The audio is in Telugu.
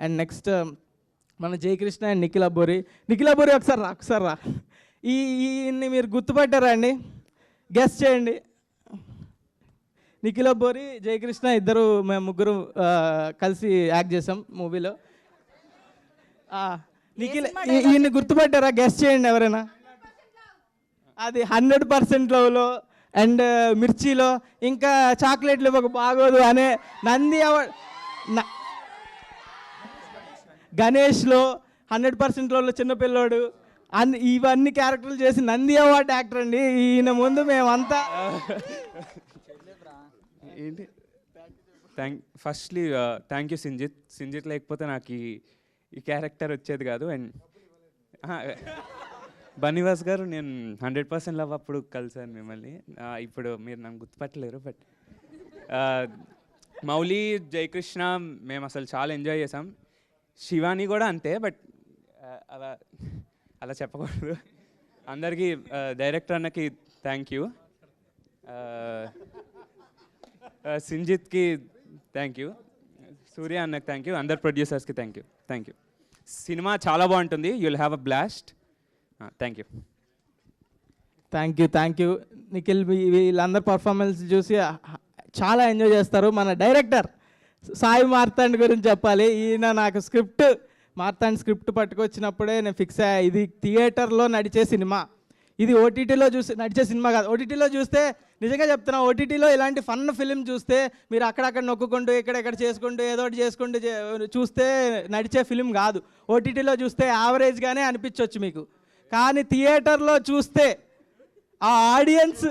అండ్ నెక్స్ట్ మన జయకృష్ణ అండ్ నిఖిల్ అబ్బోరి ఒకసారి రా ఈయన్ని మీరు గుర్తుపట్టారా అండి? గెస్ చేయండి. నిఖిల్ అబ్బోరి, జయకృష్ణ ఇద్దరు మేము ముగ్గురు కలిసి యాక్ట్ చేసాం మూవీలో. నిఖిల్ ఈయన్ని గుర్తుపట్టారా? గెస్ చేయండి ఎవరైనా. అది 100% లవ్లో అండ్ మిర్చిలో, ఇంకా చాక్లెట్లు ఒక బాగోదు అనే నంది అవార్డ్, గణేష్లో 100% లవ్లో చిన్నపిల్లోడు, ఇవన్నీ క్యారెక్టర్లు చేసి నంది అవార్డ్ యాక్టర్ అండి ఈయన. ముందు మేమంతా ఏంటి ఫస్ట్లీ థ్యాంక్ యూ సింజిత్ లేకపోతే నాకు ఈ క్యారెక్టర్ వచ్చేది కాదు. అండ్ బన్నీవాస్ గారు, నేను 100% లవ్ అప్పుడు కలిసాను మిమ్మల్ని. ఇప్పుడు మీరు నన్ను గుర్తుపట్టలేరు, బట్ మౌలి, జయకృష్ణ మేము అసలు చాలా ఎంజాయ్ చేసాం. శివాని కూడా అంతే, బట్ అలా చెప్పకూడదు. అందరికీ డైరెక్టర్ అన్నకి థ్యాంక్ యూ, సింజిత్కి థ్యాంక్ యూ, సూర్య అన్నకి థ్యాంక్ యూ, అందరు ప్రొడ్యూసర్స్కి థ్యాంక్ యూ. సినిమా చాలా బాగుంటుంది. You will have a blast. Thank you. Nikhil, వీళ్ళందరూ పర్ఫార్మెన్స్ చూసి చాలా ఎంజాయ్ చేస్తారు. మన డైరెక్టర్ సాయి మార్తాండ్ గురించి చెప్పాలి. ఈయన నాకు మార్తాండ్ స్క్రిప్ట్ పట్టుకొచ్చినప్పుడే నేను ఫిక్స్ అయ్యా, ఇది థియేటర్లో నడిచే సినిమా, ఇది ఓటీటీలో నడిచే సినిమా కాదు. ఓటీటీలో చూస్తే, నిజంగా చెప్తున్నా, ఓటీటీలో ఇలాంటి ఫన్ ఫిలిం చూస్తే మీరు అక్కడక్కడ నొక్కుంటూ ఇక్కడెక్కడ చేసుకుంటూ ఏదో ఒకటి చేసుకుంటూ చూస్తే నడిచే ఫిలిం కాదు. ఓటీటీలో చూస్తే యావరేజ్గానే అనిపించవచ్చు మీకు, కానీ థియేటర్లో చూస్తే ఆ ఆడియన్స్